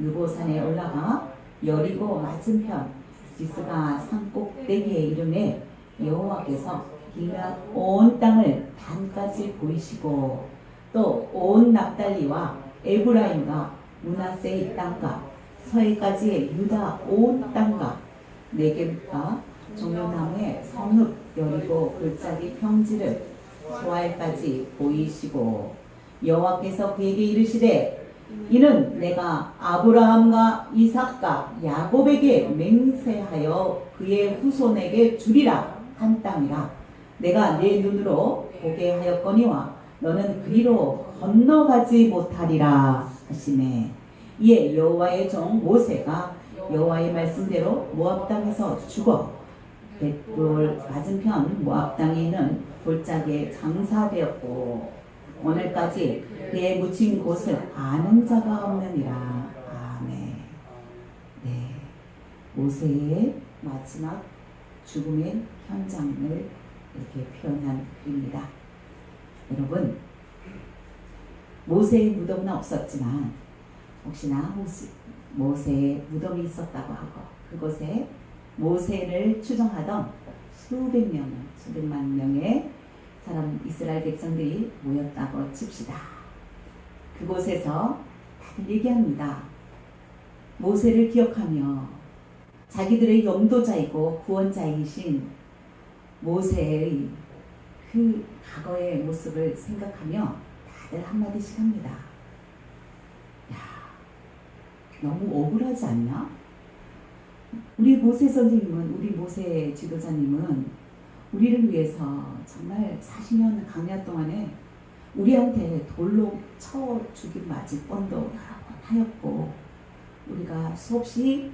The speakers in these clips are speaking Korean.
느보산에 올라가 여리고 맞은편 비스가 산 꼭대기에 이르매 여호와께서 기럇 온 땅을 단까지 보이시고 또 온 납달리와 에브라임과 므낫세의 땅과 서해까지의 유다 온 땅과 네겝과 종려나무의 성읍 여리고 골짜기 평지를 소알까지 보이시고 여호와께서 그에게 이르시되 이는 내가 아브라함과 이삭과 야곱에게 맹세하여 그의 후손에게 주리라 한 땅이라. 내가 내 눈으로 보게 하였거니와 너는 그리로 건너가지 못하리라 하시매 이에 여호와의 종 모세가 여호와의 말씀대로 모압 땅에서 죽어 벳돌 맞은편 모압 땅에 있는 골짜기에 장사되었고 오늘까지 그의 묻힌 곳을 아는 자가 없느니라. 아멘. 네, 모세의 마지막 죽음의 현장을 이렇게 표현한 글입니다. 여러분, 모세의 무덤은 없었지만 혹시나 모세의 무덤이 있었다고 하고 그곳에 모세를 추종하던 수백만 명의 사람 이스라엘 백성들이 모였다고 칩시다. 그곳에서 다들 얘기합니다. 모세를 기억하며 자기들의 영도자이고 구원자이신 모세의 그 과거의 모습을 생각하며 다들 한마디씩 합니다. 야, 너무 억울하지 않냐? 우리 모세 선생님은, 우리 모세 지도자님은 우리를 위해서 정말 40년 강야 동안에 우리한테 돌로 쳐 죽인 맞을 뻔도 여러 번 하였고 우리가 수없이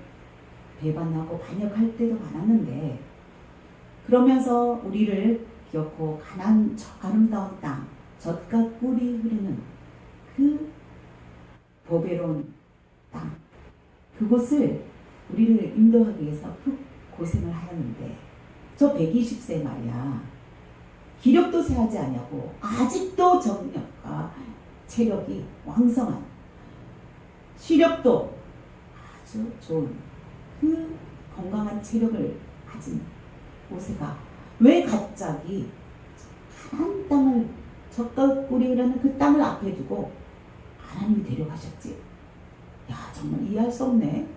배반하고 반역할 때도 많았는데 그러면서 우리를 기어코 가나안 저 아름다운 땅 젖과 꿀이 흐르는 그 보배로운 땅 그곳을 우리를 인도하기 위해서 그 고생을 하였는데 저 120세 말이야. 기력도 세하지 않냐고 아직도 정력과 체력이 왕성한 시력도 아주 좋은 그 건강한 체력을 가진 모세가 왜 갑자기 가나안 땅을 젖과 꿀이 흐르는 그 땅을 앞에 두고 하나님이 데려가셨지? 야, 정말 이해할 수 없네.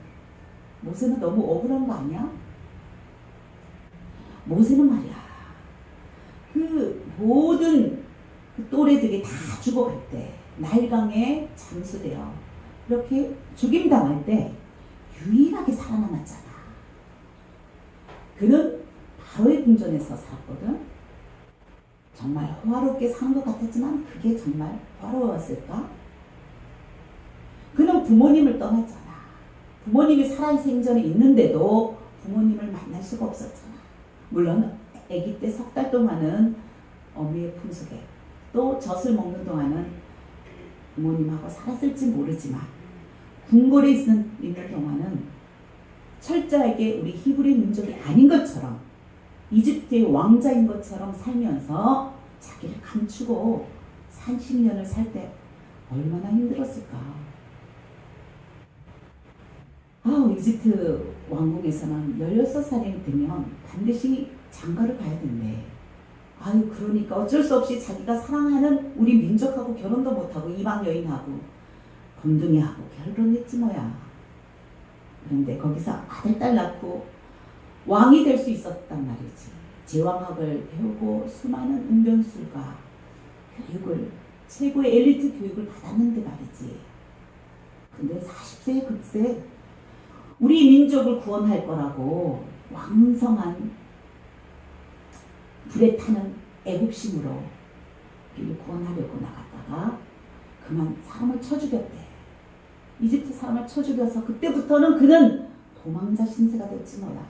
모세는 너무 억울한 거 아니야? 모세는 말이야 그 모든 그 또래들이 다 죽어갈 때 나일강에 잠수되어 이렇게 죽임당할 때 유일하게 살아남았잖아. 그는 바로의 궁전에서 살았거든. 정말 호화롭게 사는 것 같았지만 그게 정말 호화로웠을까? 그는 부모님을 떠났잖아. 부모님이 살아생전에 있는데도 부모님을 만날 수가 없었잖아. 물론 아기 때 석 달 동안은 어미의 품속에 또 젖을 먹는 동안은 부모님하고 살았을지 모르지만 궁궐에 있는 동안은 철저하게 우리 히브리 민족이 아닌 것처럼 이집트의 왕자인 것처럼 살면서 자기를 감추고 30년을 살 때 얼마나 힘들었을까. 이집트 왕궁에서는 16살이 되면 반드시 장가를 가야 된대. 그러니까 어쩔 수 없이 자기가 사랑하는 우리 민족하고 결혼도 못하고 이방 여인하고 검둥이하고 결혼했지 뭐야. 그런데 거기서 아들 딸 낳고 왕이 될 수 있었단 말이지. 제왕학을 배우고 수많은 운변술과 교육을 최고의 엘리트 교육을 받았는데 말이지. 근데 40세에 급세 우리 민족을 구원할 거라고 왕성한 불에 타는 애국심으로 우리를 구원하려고 나갔다가 그만 사람을 쳐 죽였대. 이집트 사람을 쳐 죽여서 그때부터는 그는 도망자 신세가 됐지 뭐야.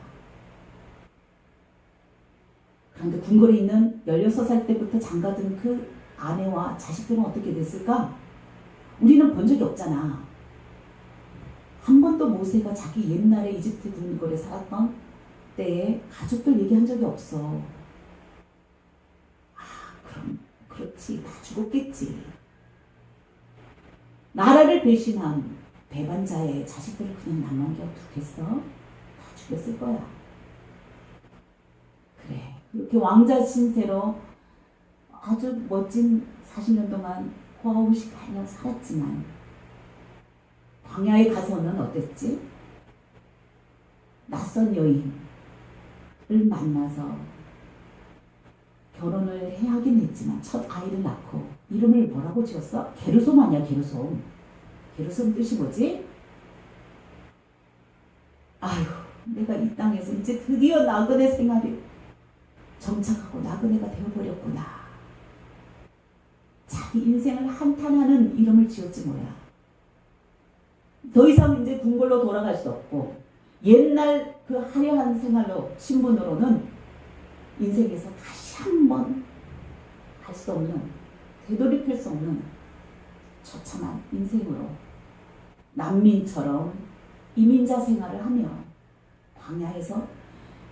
그런데 궁궐에 있는 16살 때부터 장가든 그 아내와 자식들은 어떻게 됐을까? 우리는 본 적이 없잖아. 한 번도 모세가 자기 옛날에 이집트 궁궐에 살았던 때에 가족들 얘기한 적이 없어. 그럼 그렇지, 다 죽었겠지. 나라를 배신한 배반자의 자식들을 그냥 남만겨 두겠어? 다 죽였을 거야. 그래. 그렇게 왕자 신세로 아주 멋진 40년 동안 호화우식하며 살았지만 광야에 가서는 어땠지? 낯선 여인을 만나서 결혼을 해야 하긴 했지만 첫 아이를 낳고 이름을 뭐라고 지었어? 게르솜 아니야, 게르솜. 게르솜 뜻이 뭐지? 아휴, 내가 이 땅에서 이제 드디어 나그네 생활이 정착하고 나그네가 되어버렸구나. 자기 인생을 한탄하는 이름을 지었지 뭐야. 더 이상 이제 궁궐로 돌아갈 수 없고 옛날 그 화려한 생활로 신분으로는 인생에서 다시 한번 갈 수 없는, 되돌이킬 수 없는 처참한 인생으로 난민처럼 이민자 생활을 하며 광야에서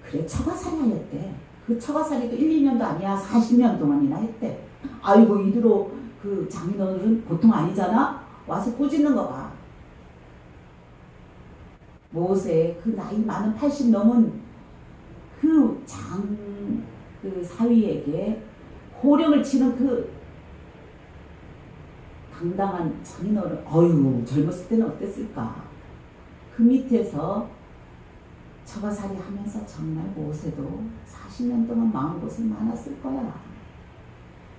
그래 처가살이 하였대. 그 처가살이도 1, 2년도 아니야. 40년 동안이나 했대. 아이고 이대로 그 장인어른은 보통 아니잖아. 와서 꾸짖는 거 봐. 모세 그 나이 많은 80 넘은 그 사위에게 호령을 치는 그 당당한 장인어른, 어휴 젊었을 때는 어땠을까. 그 밑에서 처가살이 하면서 정말 모세도 40년 동안 마음고생 많았을 거야.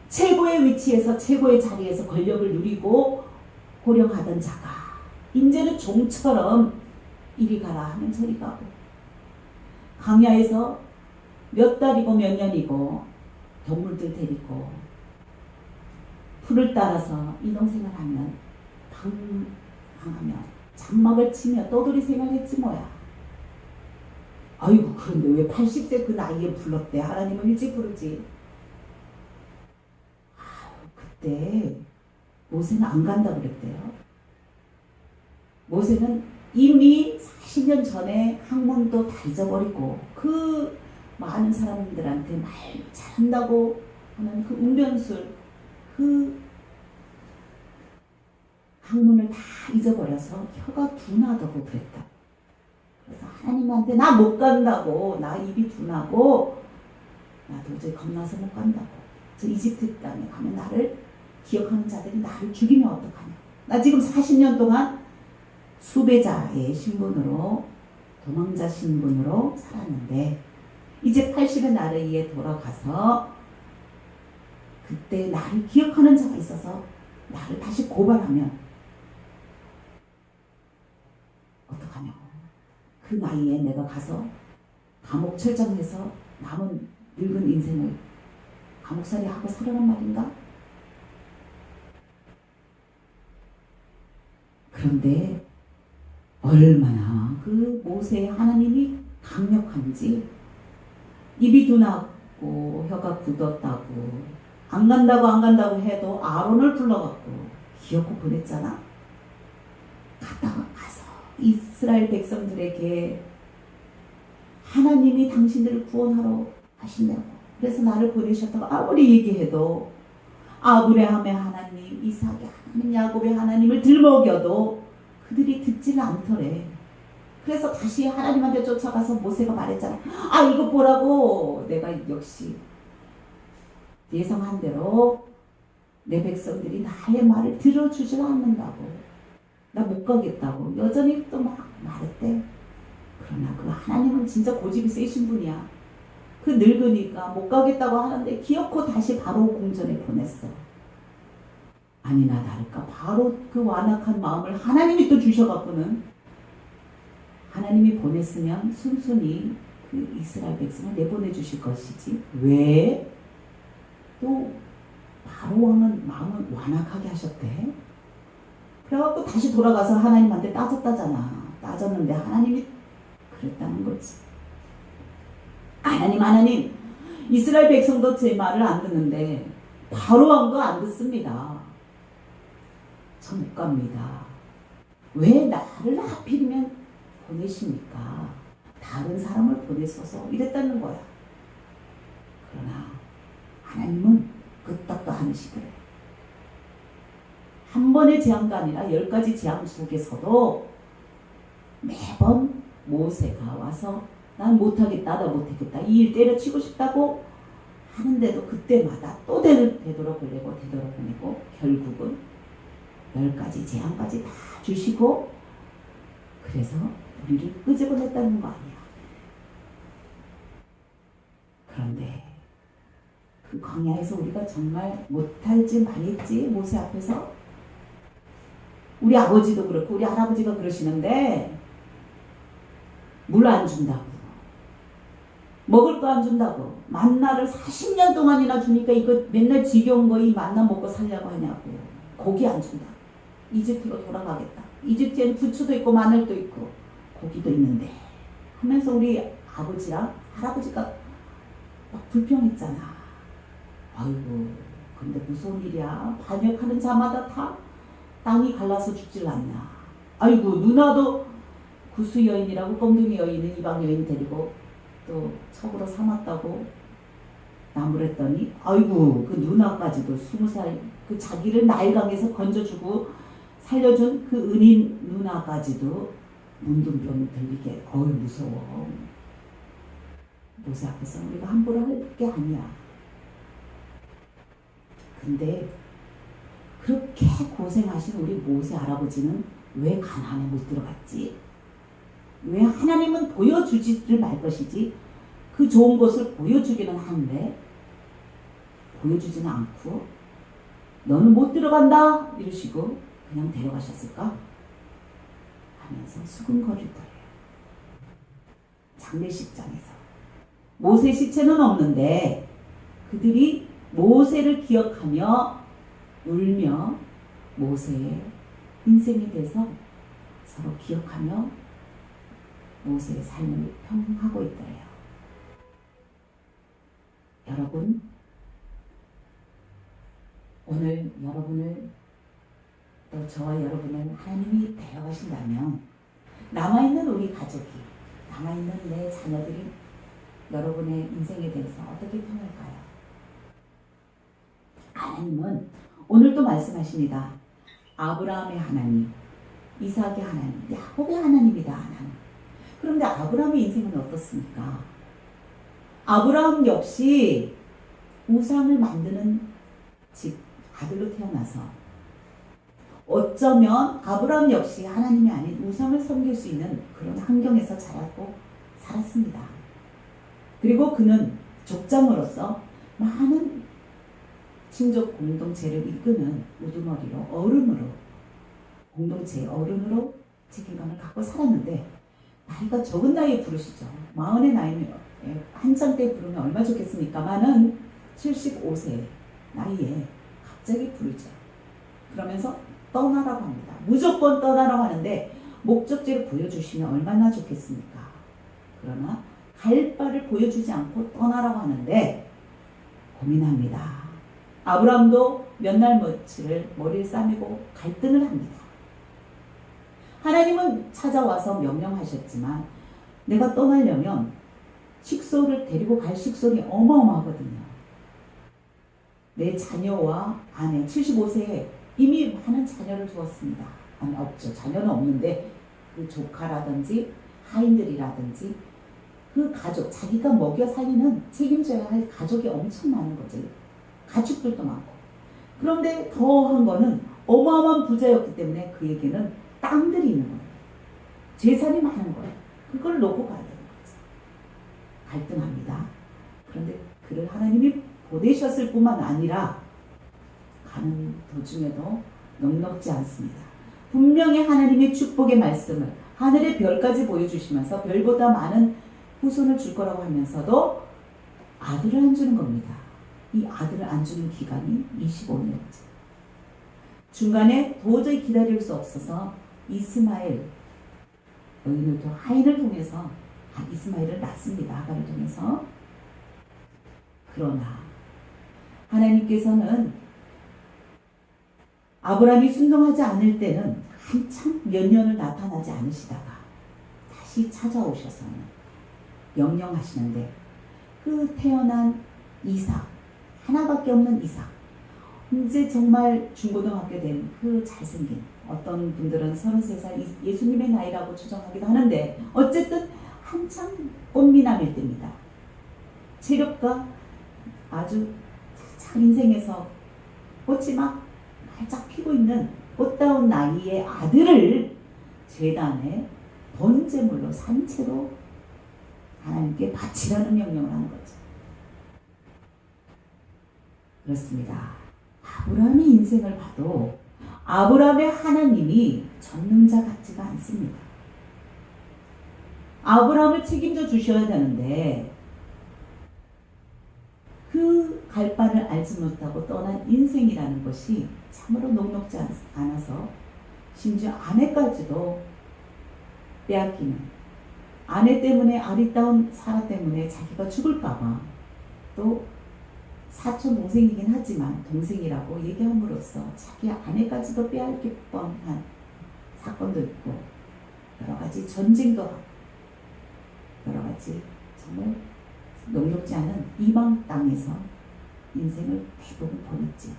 최고의 위치에서 최고의 자리에서 권력을 누리고 호령하던 자가 이제는 종처럼 이리 가라 하면 저리 가고, 광야에서 몇 달이고 몇 년이고 동물들 데리고 풀을 따라서 이동생활 하면 방황하며 장막을 치며 떠돌이 생활했지 뭐야. 아이고 그런데 왜 80세 그 나이에 불렀대? 하나님은 일찍 부르지. 그때 모세는 안 간다 그랬대요. 모세는 이미 40년 전에 학문도 다 잊어버리고 그 많은 사람들한테 말 잘한다고 하는 그 웅변술, 그 학문을 다 잊어버려서 혀가 둔하다고 그랬다. 그래서 하나님한테 나 못 간다고, 나 입이 둔하고 나 도저히 겁나서 못 간다고. 저 이집트 땅에 가면 나를 기억하는 자들이 나를 죽이면 어떡하냐. 나 지금 40년 동안 수배자의 신분으로, 도망자 신분으로 살았는데 이제 80의 나이에 돌아가서 그때 나를 기억하는 자가 있어서 나를 다시 고발하면 어떡하냐고. 그 나이에 내가 가서 감옥 철장에서 남은 늙은 인생을 감옥살이 하고 살아란 말인가? 그런데 얼마나 그 모세의 하나님이 강력한지, 입이 둔하고 혀가 굳었다고 안 간다고 해도 아론을 불러갖고 기어코 보냈잖아. 가서 이스라엘 백성들에게 하나님이 당신들을 구원하러 하신다고, 그래서 나를 보내셨다고 아무리 얘기해도 아브라함의 하나님, 이삭의 하나님, 야곱의 하나님을 들먹여도 그들이 듣지를 않더래. 그래서 다시 하나님한테 쫓아가서 모세가 말했잖아. 아 이거 보라고, 내가 역시 예상한 대로 내 백성들이 나의 말을 들어주지 않는다고, 나 못 가겠다고 여전히 또 막 말했대. 그러나 그 하나님은 진짜 고집이 세신 분이야. 그 늙으니까 못 가겠다고 하는데 기어코 다시 바로 궁전에 보냈어. 아니나 다를까 바로 그 완악한 마음을 하나님이 또 주셔갖고는, 하나님이 보냈으면 순순히 그 이스라엘 백성을 내보내 주실 것이지 왜 또 바로 왕은 마음을 완악하게 하셨대. 그래갖고 다시 돌아가서 하나님한테 따졌다잖아. 따졌는데 하나님이 그랬다는 거지. 하나님 이스라엘 백성도 제 말을 안 듣는데 바로 왕도 안 듣습니다. 저 못 갑니다. 왜 나를 하필이면 보내십니까? 다른 사람을 보내셔서 이랬다는 거야. 그러나 하나님은 끄떡도 않으시더래. 한 번의 재앙도 아니라 10가지 재앙 속에서도 매번 모세가 와서 난 못하겠다, 나 못하겠다, 이 일 때려치고 싶다고 하는데도 그때마다 또 되돌아보내고 결국은 10가지 재앙까지 다 주시고 그래서 우리를 끄집어냈다는 거 아니야. 그런데 그 광야에서 우리가 정말 못할지 말했지 모세 앞에서 우리 아버지도 그렇고 우리 할아버지가 그러시는데 물 안 준다고 먹을 거 안 준다고 만나를 40년 동안이나 주니까 이거 맨날 지겨운 거 이 만나 먹고 살려고 하냐고 고기 안 준다. 이집트로 돌아가겠다. 이집트에는 부추도 있고 마늘도 있고 고기도 있는데 하면서 우리 아버지랑 할아버지가 막 불평했잖아. 아이고 근데 무서운 일이야. 반역하는 자마다 다 땅이 갈라서 죽질 않냐. 아이고 누나도 구수 여인이라고 껌둥이 여인은 이방 여인 데리고 또 첩으로 삼았다고 나무랬더니 아이고 그 누나까지도 20살 그 자기를 나일강에서 건져주고 살려준 그 은인 누나까지도 문둥병이 들리게 어이 무서워. 모세 앞에서 우리가 함부로 할 게 아니야. 근데 그렇게 고생하신 우리 모세 할아버지는 왜 가나안에 못 들어갔지? 왜 하나님은 보여주지를 말 것이지 그 좋은 것을 보여주기는 하는데 보여주지는 않고 너는 못 들어간다 이러시고 그냥 데려가셨을까? 하면서 수근거리더래요. 장례식장에서 모세 시체는 없는데 그들이 모세를 기억하며 울며 모세의 인생에 대해서 서로 기억하며 모세의 삶을 평하고 있더래요. 여러분, 오늘 여러분을 또 저와 여러분을 하나님이 데려가신다면 남아있는 우리 가족이, 남아있는 내 자녀들이 여러분의 인생에 대해서 어떻게 평할까요? 하나님은 오늘도 말씀하십니다. 아브라함의 하나님, 이삭의 하나님, 야곱의 하나님이다. 하나님. 그런데 아브라함의 인생은 어떻습니까? 아브라함 역시 우상을 만드는 집 아들로 태어나서 어쩌면 아브라함 역시 하나님이 아닌 우상을 섬길 수 있는 그런 환경에서 자랐고 살았습니다. 그리고 그는 족장으로서 많은 친족 공동체를 이끄는 우두머리로 어른으로 공동체의 어른으로 책임감을 갖고 살았는데 나이가 적은 나이에 부르시죠. 40의 나이면 한참 때 부르면 얼마 좋겠습니까마는 75세 나이에 갑자기 부르죠. 그러면서 떠나라고 합니다. 무조건 떠나라고 하는데 목적지를 보여주시면 얼마나 좋겠습니까? 그러나 갈 바를 보여주지 않고 떠나라고 하는데 고민합니다. 아브라함도 몇 날 며칠을 머리를 싸매고 갈등을 합니다. 하나님은 찾아와서 명령하셨지만 내가 떠나려면 식소를 데리고 갈 식소리 어마어마하거든요. 내 자녀와 아내 75세에 이미 많은 자녀를 두었습니다. 아니 없죠. 자녀는 없는데 그 조카라든지 하인들이라든지 그 가족, 자기가 먹여 살리는 책임져야 할 가족이 엄청 많은 거지. 가축들도 많고. 그런데 더한 거는 어마어마한 부자였기 때문에 그에게는 땅들이 있는 거예요. 재산이 많은 거예요. 그걸 놓고 가야 되는 거죠. 갈등합니다. 그런데 그를 하나님이 보내셨을 뿐만 아니라 가는 도중에도 넉넉지 않습니다. 분명히 하나님의 축복의 말씀을 하늘의 별까지 보여주시면서 별보다 많은 후손을 줄 거라고 하면서도 아들을 안 주는 겁니다. 이 아들을 안 주는 기간이 25년째. 중간에 도저히 기다릴 수 없어서 이스마엘 여인을 또 하인을 통해서 이스마엘을 낳습니다. 아가를 통해서. 그러나 하나님께서는 아브라함이 순종하지 않을 때는 한참 몇 년을 나타나지 않으시다가 다시 찾아오셔서는 명령하시는데 그 태어난 이삭, 하나밖에 없는 이삭, 이제 정말 중고등학교 된 그 잘생긴, 어떤 분들은 33살 예수님의 나이라고 추정하기도 하는데, 어쨌든 한참 꽃미남일 때입니다. 체력과 아주 잘 인생에서 꽃이 막 활짝 피고 있는 꽃다운 나이의 아들을 제단에 번제물로 산채로 하나님께 바치라는 명령을 하는 거죠. 그렇습니다. 아브라함의 인생을 봐도 아브라함의 하나님이 전능자 같지가 않습니다. 아브라함을 책임져 주셔야 되는데 그 갈바를 알지 못하고 떠난 인생이라는 것이 참으로 녹록지 않아서 심지어 아내까지도 빼앗기는, 아내 때문에, 아리따운 사라 때문에 자기가 죽을까봐, 또 사촌 동생이긴 하지만 동생이라고 얘기함으로써 자기 아내까지도 빼앗길 뻔한 사건도 있고, 여러 가지 전쟁도 하고, 여러 가지 정말 녹록지 않은 이방 땅에서 인생을 대부분 보냈지.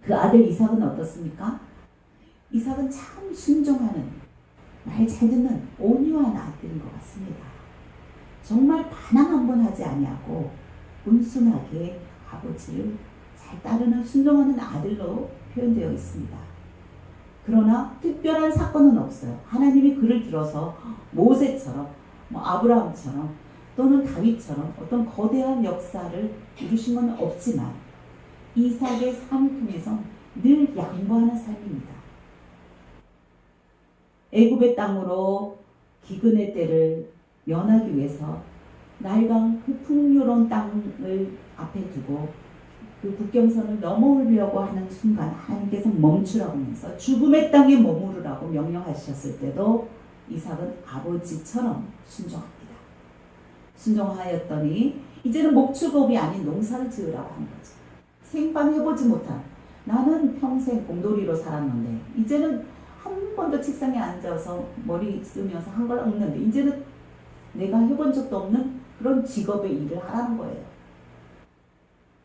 그 아들 이삭은 어떻습니까? 이삭은 참 순종하는, 말 잘 듣는 온유한 아들인 것 같습니다. 정말 반항 한 번 하지 아니하고 온순하게 아버지를 잘 따르는 순종하는 아들로 표현되어 있습니다. 그러나 특별한 사건은 없어요. 하나님이 그를 들어서 모세처럼, 아브라함처럼 또는 다윗처럼 어떤 거대한 역사를 이루신 건 없지만 이삭의 삶을 통해서 늘 양보하는 삶입니다. 애굽의 땅으로 기근의 때를 면하기 위해서 나일강 그 풍요로운 땅을 앞에 두고 그 국경선을 넘어오려고 하는 순간 하나님께서 멈추라고 하면서 죽음의 땅에 머무르라고 명령하셨을 때도 이삭은 아버지처럼 순종합니다. 순종하였더니 이제는 목축업이 아닌 농사를 지으라고 하는 거죠. 생판 해보지 못한, 나는 평생 공돌이로 살았는데 이제는 한 번도 책상에 앉아서 머리 쓰면서 한 걸 없는데 이제는 내가 해본 적도 없는 그런 직업의 일을 하라는 거예요.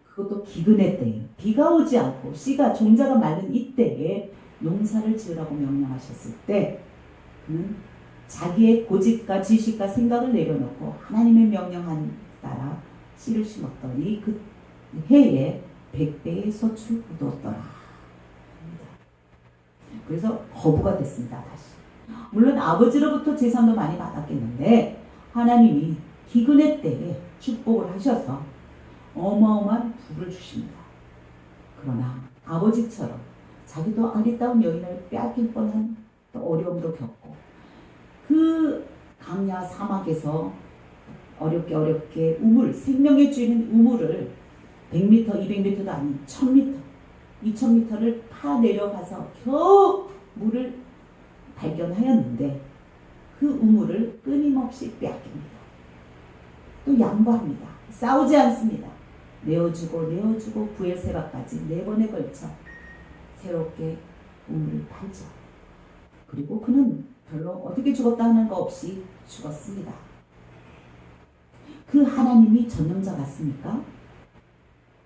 그것도 기근의 때에, 비가 오지 않고 씨가 종자가 마른 이때에 농사를 지으라고 명령하셨을 때 그는 자기의 고집과 지식과 생각을 내려놓고 하나님의 명령한 따라 씨를 심었더니 그 해에 100배의 소출을 거두었더라. 그래서 거부가 됐습니다. 다시. 물론 아버지로부터 재산도 많이 받았겠는데 하나님이 기근의 때에 축복을 하셔서 어마어마한 부를 주십니다. 그러나 아버지처럼 자기도 아리따운 여인을 빼앗길 뻔한 어려움도 겪고 그 강야 사막에서 어렵게 우물, 생명의 주인인 우물을 100m, 200m도 아닌 1000m, 2000m를 파 내려가서 겨우 물을 발견하였는데 그 우물을 끊임없이 빼앗깁니다. 또 양보합니다. 싸우지 않습니다. 내어주고 부엘세바까지 4번에 걸쳐 새롭게 우물을 팔죠. 그리고 그는 별로 어떻게 죽었다 하는 거 없이 죽었습니다. 그 하나님이 전능자 같습니까?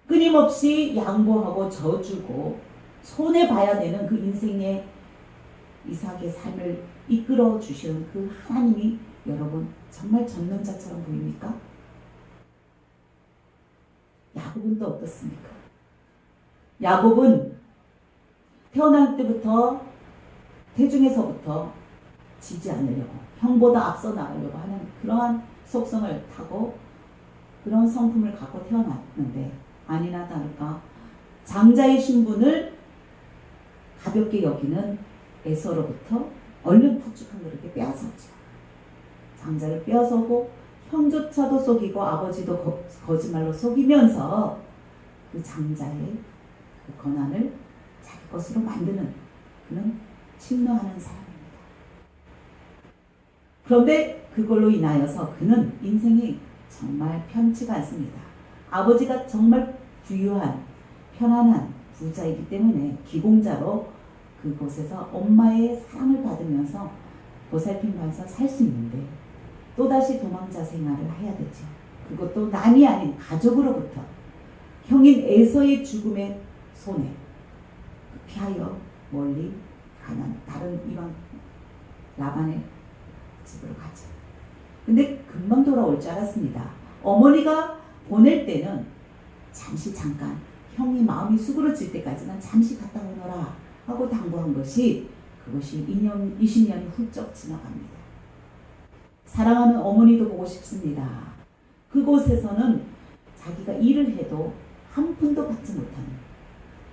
끊임없이 양보하고 져주고 손해봐야 되는 그 인생의 이삭의 삶을 이끌어 주시는 그 하나님이 여러분 정말 전능자처럼 보입니까? 야곱은 또 어떻습니까? 야곱은 태어날 때부터 태중에서부터 지지 않으려고 형보다 앞서 나가려고 하는 그러한 속성을 타고 그런 성품을 갖고 태어났는데 아니나 다를까 장자의 신분을 가볍게 여기는 에서로부터 얼른 푹죽한 그렇게 빼앗았죠. 장자를 빼앗아고 형조차도 속이고 아버지도 거짓말로 속이면서 그 장자의 그 권한을 자기 것으로 만드는 그는 침노하는 사람입니다. 그런데 그걸로 인하여서 그는 인생이 정말 편치가 않습니다. 아버지가 정말 부유한 편안한 부자이기 때문에 기공자로 그곳에서 엄마의 사랑을 받으면서 보살핌받아서 살 수 있는데 또다시 도망자 생활을 해야 되죠. 그것도 남이 아닌 가족으로부터 형인 에서의 죽음의 손에 피하여 멀리 가난 다른 이방 라반의 집으로 가죠. 근데 금방 돌아올 줄 알았습니다. 어머니가 보낼 때는 잠깐 형이 마음이 수그러질 때까지는 잠시 갔다 오너라 하고 당부한 것이 그것이 2년, 20년이 훌쩍 지나갑니다. 사랑하는 어머니도 보고 싶습니다. 그곳에서는 자기가 일을 해도 한 푼도 받지 못하는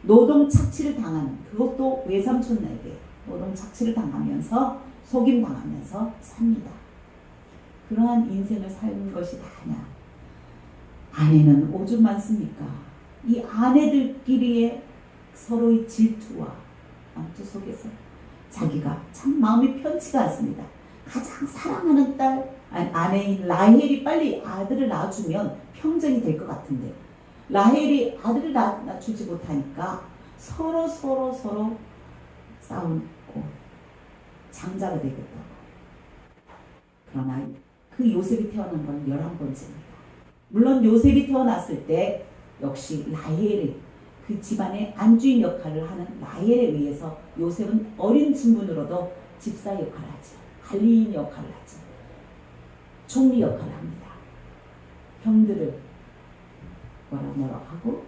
노동 착취를 당하는, 그것도 외삼촌에게 노동 착취를 당하면서 속임 당하면서 삽니다. 그러한 인생을 사는 것이 다냐? 아내는 오죽 많습니까? 이 아내들끼리의 서로의 질투와 암투 속에서 자기가 참 마음이 편치가 않습니다. 가장 사랑하는 아내인 라헬이 빨리 아들을 낳아주면 평정이 될 것 같은데 라헬이 아들을 낳아주지 못하니까 서로 싸우고 장자가 되겠다고. 그러나 그 요셉이 태어난 건 11번째입니다. 물론 요셉이 태어났을 때 역시 라헬의 그 집안의 안주인 역할을 하는 라헬에 의해서 요셉은 어린 친구로도 집사 역할을 하죠. 관리인 역할을 하죠. 총리 역할을 합니다. 형들을 뭐라 하고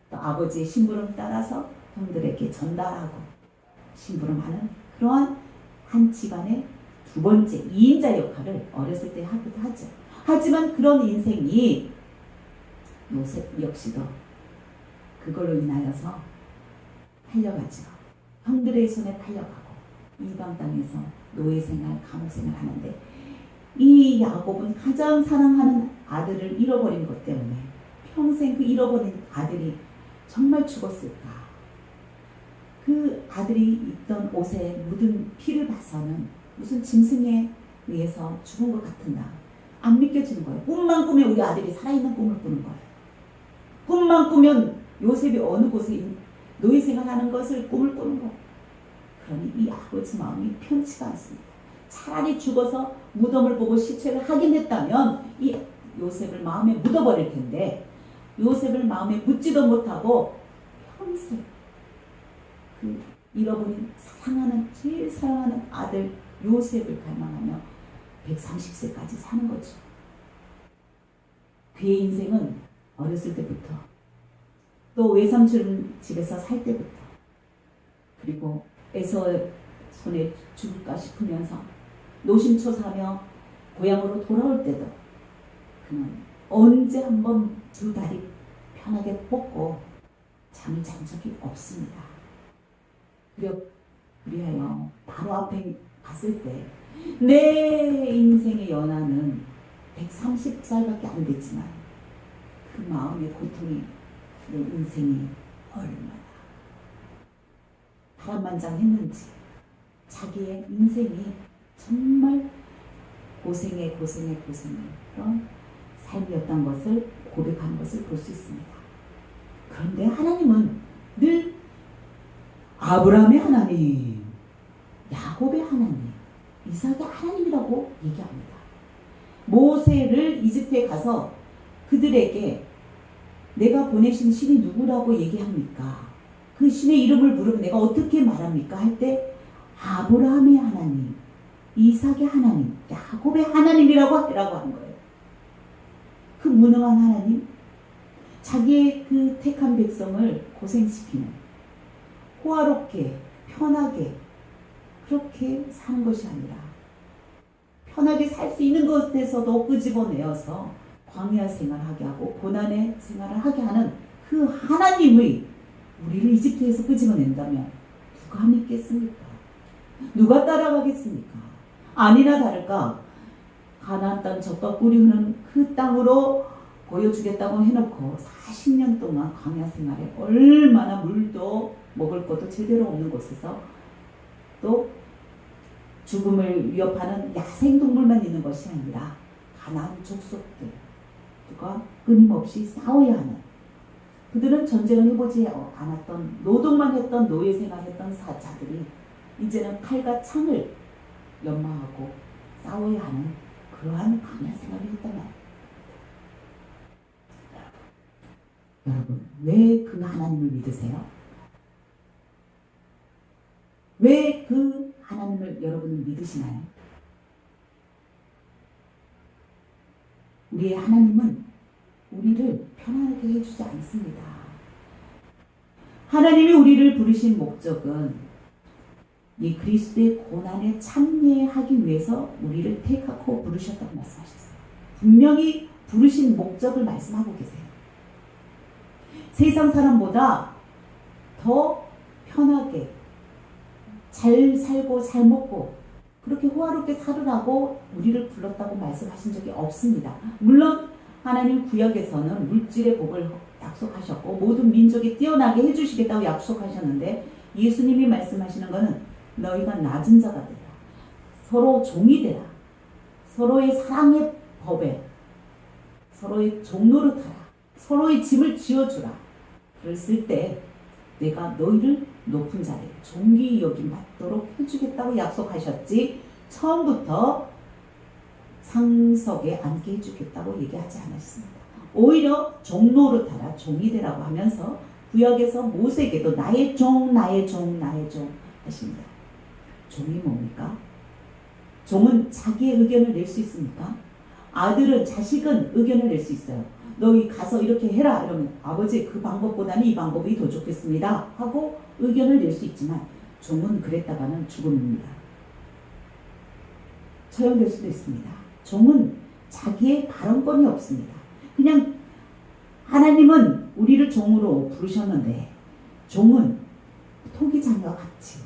또 아버지의 심부름 따라서 형들에게 전달하고 심부름하는 그러한 한 집안의 두 번째 2인자 역할을 어렸을 때 하기도 하죠. 하지만 그런 인생이 요셉 역시도 그걸로 인하여서 팔려가죠. 형들의 손에 팔려가고 이방 땅에서 노예생활, 감옥생활 하는데 이 야곱은 가장 사랑하는 아들을 잃어버린 것 때문에 평생 그 잃어버린 아들이 정말 죽었을까? 그 아들이 입던 옷에 묻은 피를 봐서는 무슨 짐승에 의해서 죽은 것 같은가? 안 믿겨지는 거예요. 꿈만 꾸면 우리 아들이 살아있는 꿈을 꾸는 거예요. 꿈만 꾸면 요셉이 어느 곳에 노예생활하는 것을 꿈을 꾸는 거예요. 그러니 이 아버지 마음이 편치가 않습니다. 차라리 죽어서 무덤을 보고 시체를 확인했다면 이 요셉을 마음에 묻어버릴 텐데 요셉을 마음에 묻지도 못하고 평생 그 잃어버린 제일 사랑하는 아들 요셉을 갈망하며 130세까지 사는 거죠. 그의 인생은 어렸을 때부터 또 외삼촌 집에서 살 때부터 그리고 에서의 손에 죽을까 싶으면서 노심초사하며 고향으로 돌아올 때도 그는 언제 한번 두 다리 편하게 뻗고 잠을 잔 적이 없습니다. 그리하여 바로 앞에 갔을 때 내 인생의 연하는 130살밖에 안 됐지만 그 마음의 고통이 내 인생이 얼마나 파란만장했는지 자기의 인생이 정말 고생의 그런 삶이었던 것을 고백하는 것을 볼 수 있습니다. 그런데 하나님은 늘 아브라함의 하나님, 야곱의 하나님, 이삭의 하나님이라고 얘기합니다. 모세를 이집트에 가서 그들에게 내가 보내신 신이 누구라고 얘기합니까? 그 신의 이름을 부르면 내가 어떻게 말합니까? 할 때 아브라함의 하나님, 이삭의 하나님, 야곱의 하나님이라고 하라고 한 거예요. 그 무능한 하나님, 자기의 그 택한 백성을 고생시키는 호화롭게 편하게 그렇게 사는 것이 아니라 편하게 살 수 있는 것에서도 끄집어내어서 광야 생활하게 하고 고난의 생활을 하게 하는 그 하나님의 우리를 이집트에서 끄집어낸다면 누가 믿겠습니까? 누가 따라가겠습니까? 아니나 다를까 가나안 땅 젖과 꿀이 흐르는 그 땅으로 보여주겠다고 해놓고 40년 동안 광야 생활에 얼마나 물도 먹을 것도 제대로 없는 곳에서 또 죽음을 위협하는 야생동물만 있는 것이 아니라 가나안 족속들과 끊임없이 싸워야 하는 그들은 전쟁을 해보지 않았던 노동만 했던 노예생활했던 사자들이 이제는 칼과 창을 연마하고 싸워야 하는 그러한 광야 생활을 했단 말이에요. 여러분, 왜 그 하나님을 믿으세요? 왜 그 하나님을 여러분은 믿으시나요? 우리의 하나님은 우리를 편안하게 해주지 않습니다. 하나님이 우리를 부르신 목적은 이 그리스도의 고난에 참여하기 위해서 우리를 택하고 부르셨다고 말씀하셨어요. 분명히 부르신 목적을 말씀하고 계세요. 세상 사람보다 더 편하게 잘 살고 잘 먹고 그렇게 호화롭게 살으라고 우리를 불렀다고 말씀하신 적이 없습니다. 물론 하나님 구약에서는 물질의 복을 약속하셨고 모든 민족이 뛰어나게 해주시겠다고 약속하셨는데 예수님이 말씀하시는 것은 너희가 낮은 자가 되라. 서로 종이 되라. 서로의 사랑의 법에 서로의 종노릇하라. 서로의 집을 지어주라. 그랬을 때 내가 너희를 높은 자리에 존귀 여김 받도록 해주겠다고 약속하셨지 처음부터 상석에 앉게 해주겠다고 얘기하지 않았습니다. 오히려 종노릇하라 종이 되라고 하면서 구약에서 모세에게도 나의 종 나의 종 나의 종 하십니다. 종이 뭡니까? 종은 자기의 의견을 낼 수 있습니까? 아들은 자식은 의견을 낼 수 있어요. 너희 가서 이렇게 해라 이러면 아버지 그 방법보다는 이 방법이 더 좋겠습니다 하고 의견을 낼 수 있지만 종은 그랬다가는 죽음입니다. 처형될 수도 있습니다. 종은 자기의 발언권이 없습니다. 그냥 하나님은 우리를 종으로 부르셨는데 종은 토기장과 같이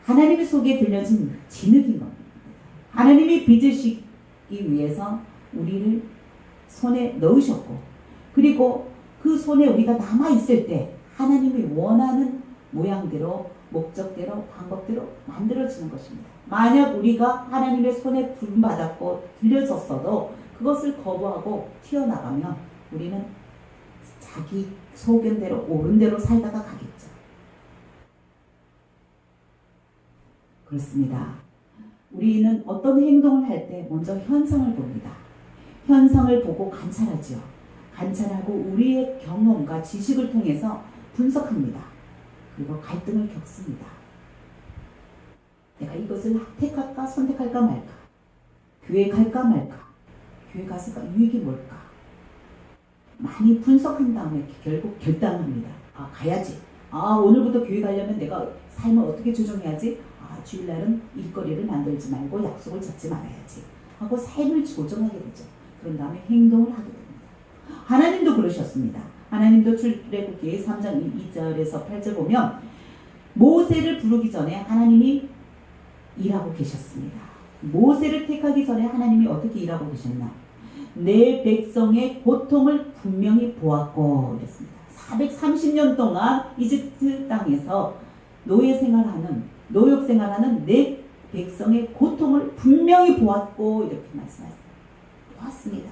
하나님의 속에 들려진 진흙인 겁니다. 하나님이 빚으시기 위해서 우리를 손에 넣으셨고 그리고 그 손에 우리가 남아있을 때 하나님이 원하는 모양대로 목적대로 방법대로 만들어지는 것입니다. 만약 우리가 하나님의 손에 부름받았고 들려졌어도 그것을 거부하고 튀어나가면 우리는 자기 소견대로 옳은 대로 살다가 가겠죠. 그렇습니다. 우리는 어떤 행동을 할 때 먼저 현상을 봅니다. 현상을 보고 관찰하죠. 관찰하고 우리의 경험과 지식을 통해서 분석합니다. 그리고 갈등을 겪습니다. 내가 이것을 택할까 선택할까 말까? 교회 갈까 말까? 교회 가서 유익이 뭘까? 많이 분석한 다음에 결국 결단합니다. 아 가야지. 아 오늘부터 교회 가려면 내가 삶을 어떻게 조정해야지? 아 주일날은 일거리를 만들지 말고 약속을 잡지 말아야지 하고 삶을 조정하게 되죠. 그런 다음에 행동을 하게 됩니다. 하나님도 그러셨습니다. 하나님도 출애굽기 3장 2절에서 8절 보면 모세를 부르기 전에 하나님이 일하고 계셨습니다. 모세를 택하기 전에 하나님이 어떻게 일하고 계셨나? 내 백성의 고통을 분명히 보았고 이랬습니다. 430년 동안 이집트 땅에서 노예 노역 생활하는 내 백성의 고통을 분명히 보았고 이렇게 말씀하셨습니다. 보았습니다.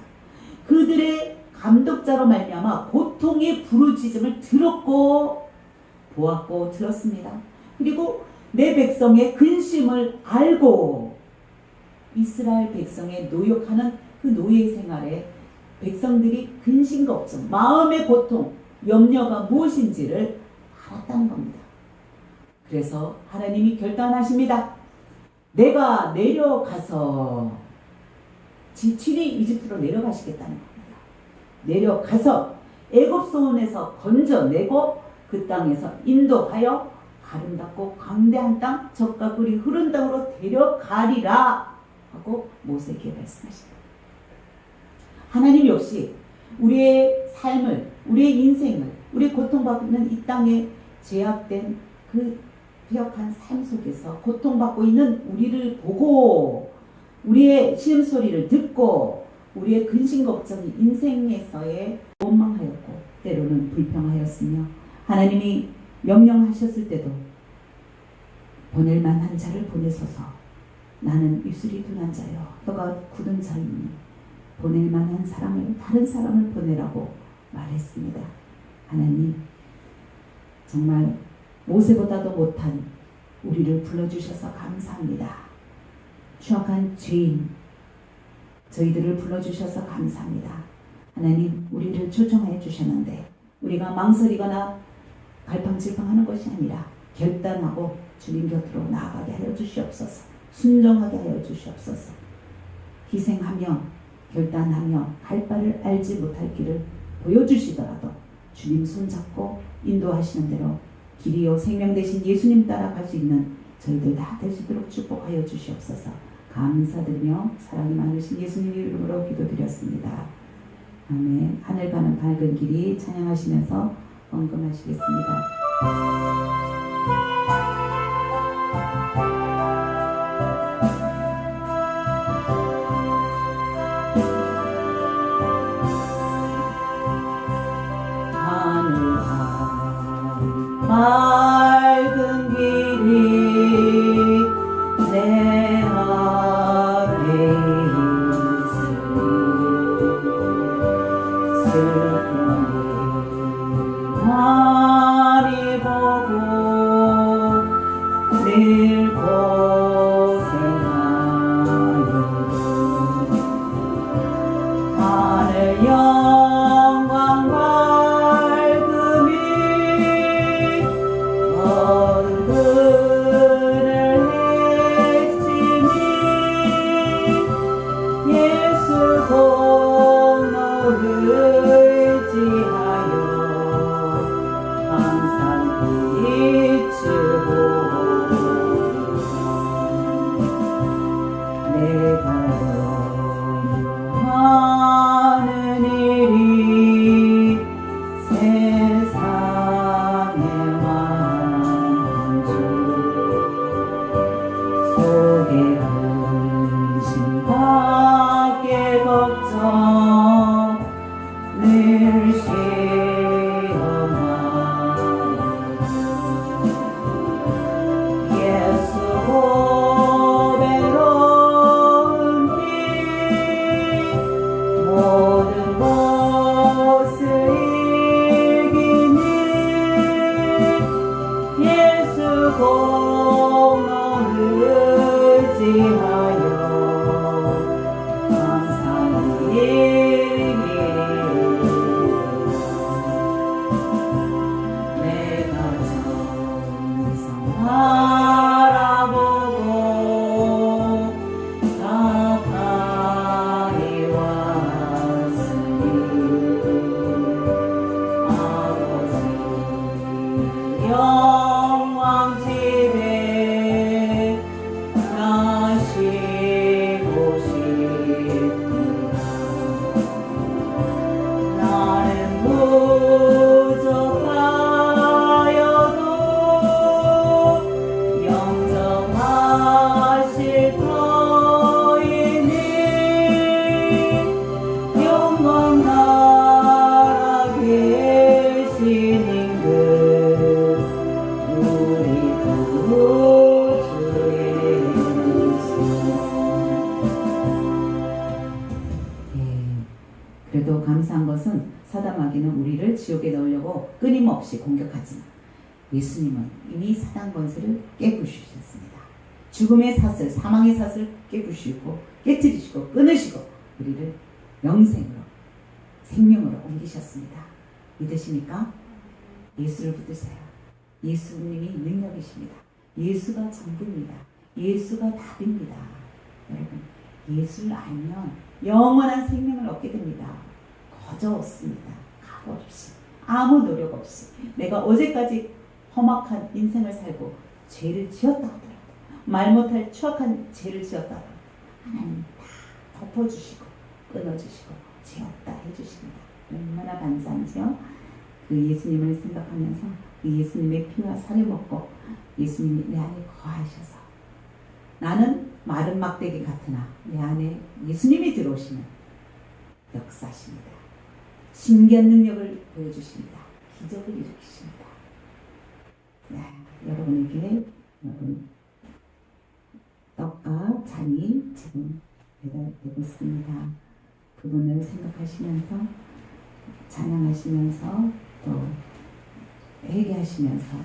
그들의 감독자로 말미암아 고통의 부르짖음을 들었고 보았고 들었습니다. 그리고 내 백성의 근심을 알고 이스라엘 백성의 노역하는 그 노예 생활에 백성들이 근심 걱정, 마음의 고통, 염려가 무엇인지를 알았다는 겁니다. 그래서 하나님이 결단하십니다. 내가 내려가서 친히 이집트로 내려가시겠다는 겁니다. 내려가서 애굽 손에서 건져내고 그 땅에서 인도하여 아름답고 광대한 땅 젖과 꿀이 흐른 땅으로 데려가리라 하고 모세에게 말씀하십니다. 하나님 역시 우리의 삶을 우리의 인생을 우리 고통받는 이 땅에 제약된 그 폐역한 삶 속에서 고통받고 있는 우리를 보고 우리의 신음소리를 듣고 우리의 근심 걱정이 인생에서의 원망하였고 때로는 불평하였으며 하나님이 명령하셨을 때도 보낼 만한 자를 보내소서 나는 입술이 둔한 자여 혀가 굳은 자이니 보낼 만한 사람을 다른 사람을 보내라고 말했습니다. 하나님 정말 모세보다도 못한 우리를 불러주셔서 감사합니다. 추악한 죄인 저희들을 불러주셔서 감사합니다. 하나님 우리를 초청하여 주셨는데 우리가 망설이거나 갈팡질팡하는 것이 아니라 결단하고 주님 곁으로 나아가게 하여 주시옵소서. 순종하게 하여 주시옵소서. 희생하며 결단하며 갈 바를 알지 못할 길을 보여주시더라도 주님 손잡고 인도하시는 대로 길이요 생명 되신 예수님 따라 갈 수 있는 저희들 다 될 수 있도록 축복하여 주시옵소서. 감사드리며 사랑이 많으신 예수님 이름으로 기도드렸습니다. 아멘. 하늘 가는 밝은 길이 찬양하시면서 헌금하시겠습니다. 하늘 가는 밝은 길이 내 앞에 있으니 슬픔이 많이 보고 늘 고생하여도 하늘 영광 밝음이 얼굴을 헤치니 예수 공로를 의지하여 항상 빛을 보리라. 내가 하는 일이 세상에 많은 줄 속에 근심 밖에 걱정 늘 시험하여 예수 고배로운 길 모든 것을 이기니 예수 공로를 의지하여 항상 이기리라. 내가 정성 바라보고 가까이 왔으니 아버지 영광 집에 나시고 싶구나. 나는 부족하여도 영접하실 터이니 영광 나라 계신 임금 우리 구주 예수. 그래도 감사한 것은 사단 마귀는 우리를 지옥에 넣으려고 끊임없이 공격하지만 예수님은 이미 사단 권세를 깨부수셨습니다. 죽음의 사슬, 사망의 사슬 깨부시고 깨뜨리시고 끊으시고 우리를 영생으로 생명으로 옮기셨습니다. 믿으십니까? 예수를 붙드세요. 예수님이 능력이십니다. 예수가 전부입니다. 예수가 답입니다. 여러분, 예수를 알면 영원한 생명을 얻게 됩니다. 거저 없습니다. 값 없이, 아무 노력 없이 내가 어제까지 험악한 인생을 살고 죄를 지었다 하더라도, 말 못할 추악한 죄를 지었다 하더라도 하나님 다 덮어주시고 끊어주시고 죄 없다 해주십니다. 얼마나 감사한지요. 그 예수님을 생각하면서 그 예수님의 피와 살을 먹고 예수님이 내 안에 거하셔서 나는 마른 막대기 같으나 내 안에 예수님이 들어오시면 역사하십니다. 신기한 능력을 보여주십니다. 기적을 일으키십니다. 네, 여러분에게 떡과 잔이 지금 배달되고 있습니다. 그분을 생각하시면서 찬양하시면서 또 회개하시면서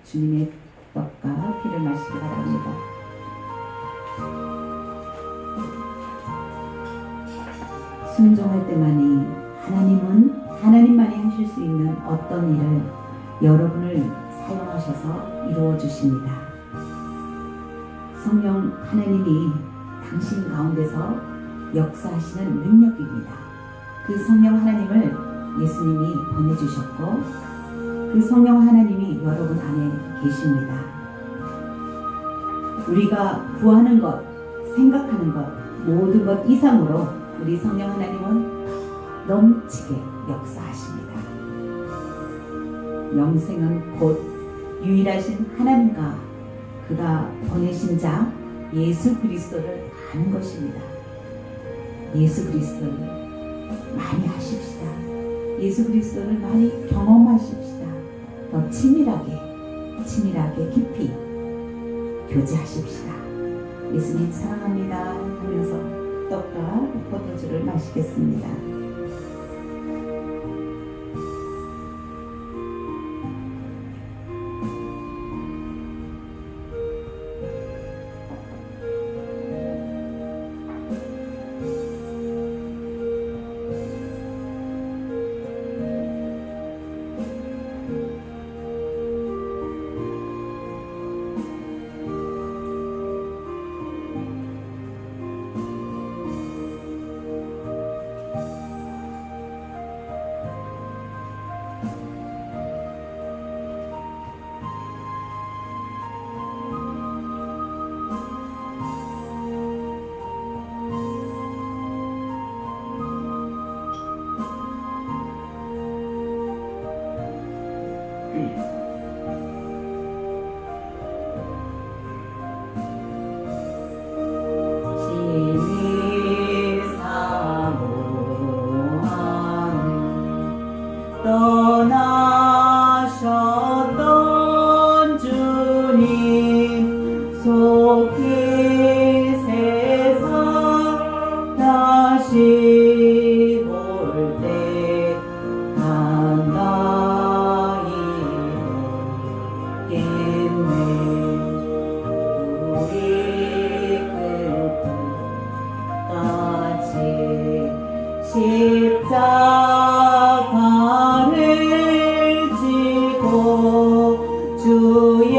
주님의 떡과 피를 마시기 바랍니다. 순종할 때만이 하나님만이 하실 수 있는 어떤 일을 여러분을 사용하셔서 이루어 주십니다. 성령 하나님이 당신 가운데서 역사하시는 능력입니다. 그 성령 하나님을 예수님이 보내주셨고 그 성령 하나님이 여러분 안에 계십니다. 우리가 구하는 것, 생각하는 것, 모든 것 이상으로 우리 성령 하나님은 넘치게 역사하십니다. 영생은 곧 유일하신 하나님과 그가 보내신 자 예수 그리스도를 아는 것입니다. 예수 그리스도를 많이 아십시다. 예수 그리스도를 많이 경험하십시다. 더 치밀하게 깊이 교제하십시다. 예수님 사랑합니다 하면서 떡과 포도주를 마시겠습니다. 떠나셨던 주님 속히 세상 다시 볼 때 한가히 겠네. 우리 끝까지 십자가를 지고 주의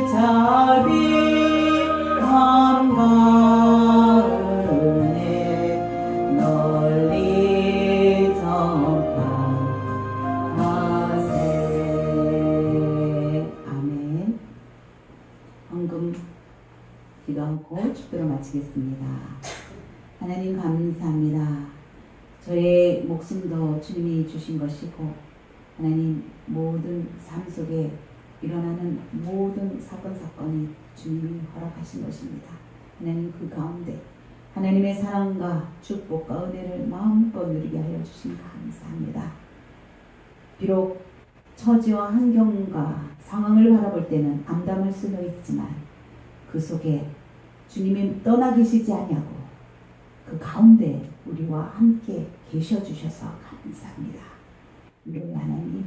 자비함 가운데 널리 전파하세. 아멘. 헌금 기도하고 축도를 마치겠습니다. 하나님 감사합니다. 저의 목숨도 주님이 주신 것이고 하나님 모든 삶 속에 일어나는 모든 사건이 주님이 허락하신 것입니다. 하나님 그 가운데 하나님의 사랑과 축복과 은혜를 마음껏 누리게 하여 주신 감사합니다. 비록 처지와 환경과 상황을 바라볼 때는 암담할 수도 있지만 그 속에 주님이 떠나 계시지 아니하고 그 가운데 우리와 함께 계셔 주셔서 감사합니다. 우리 하나님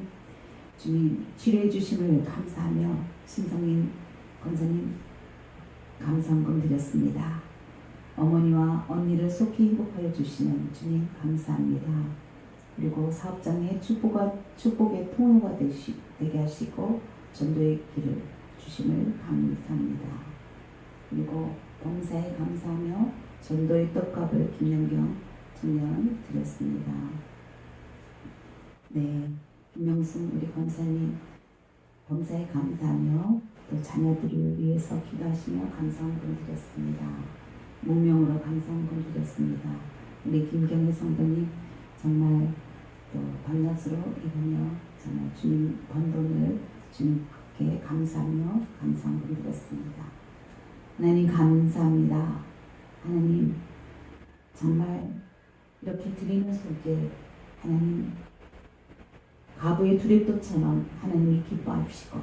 주님 치료해 주심을 감사하며 신성인 권사님 감사헌금 드렸습니다. 어머니와 언니를 속히 행복하여 주시는 주님 감사합니다. 그리고 사업장의 축복의 통로가 되게 하시고 전도의 길을 주심을 감사합니다. 그리고 봉사에 감사하며 전도의 떡값을 김연경 청년 드렸습니다. 네, 김명순 우리 권사님 봉사에 감사하며 또 자녀들을 위해서 기도하시며 감사헌금 드렸습니다. 무명으로 감사헌금 드렸습니다. 우리 김경희 성도님 정말 또 밤낮으로 일하며 정말 주님 번 돈을 주님께 감사하며 감사헌금 드렸습니다. 하나님 감사합니다. 하나님 정말 이렇게 드리는 속에 하나님 가부의 두레또처럼 하나님이 기뻐하시고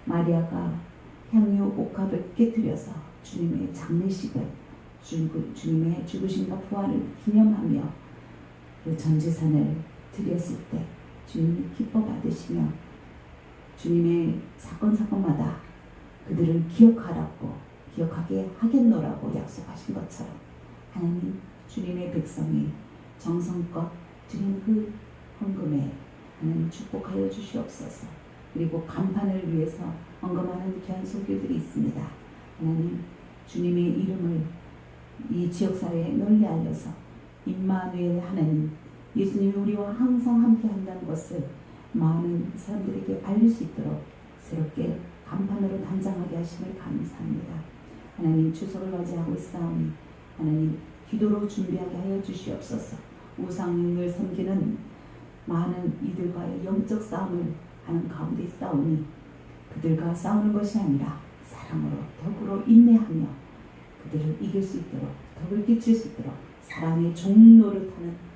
마리아가 향유 옥합을 깨뜨려서 주님의 장례식을 주님의 죽으심과 부활을 기념하며 그 전제산을 드렸을 때 주님이 기뻐 받으시며 주님의 사건마다 그들을 기억하게 하겠노라고 약속하신 것처럼 하나님 주님의 백성이 정성껏 드린 그 헌금에 하나님 축복하여 주시옵소서. 그리고 간판을 위해서 헌금하는 귀한 손길들이 있습니다. 하나님 주님의 이름을 이 지역사회에 널리 알려서 임마누엘 하나님 예수님이 우리와 항상 함께 한다는 것을 많은 사람들에게 알릴 수 있도록 새롭게 간판으로 단장하게 하심을 감사합니다. 하나님 주소를 맞이하고 있사오니 하나님 기도로 준비하게 하여 주시옵소서. 우상을 섬기는 많은 이들과의 영적 싸움을 하는 가운데 있사오니 그들과 싸우는 것이 아니라 사랑으로 더불어 인내하며 그들을 이길 수 있도록 덕을 끼칠 수 있도록 사랑의 종로를 타는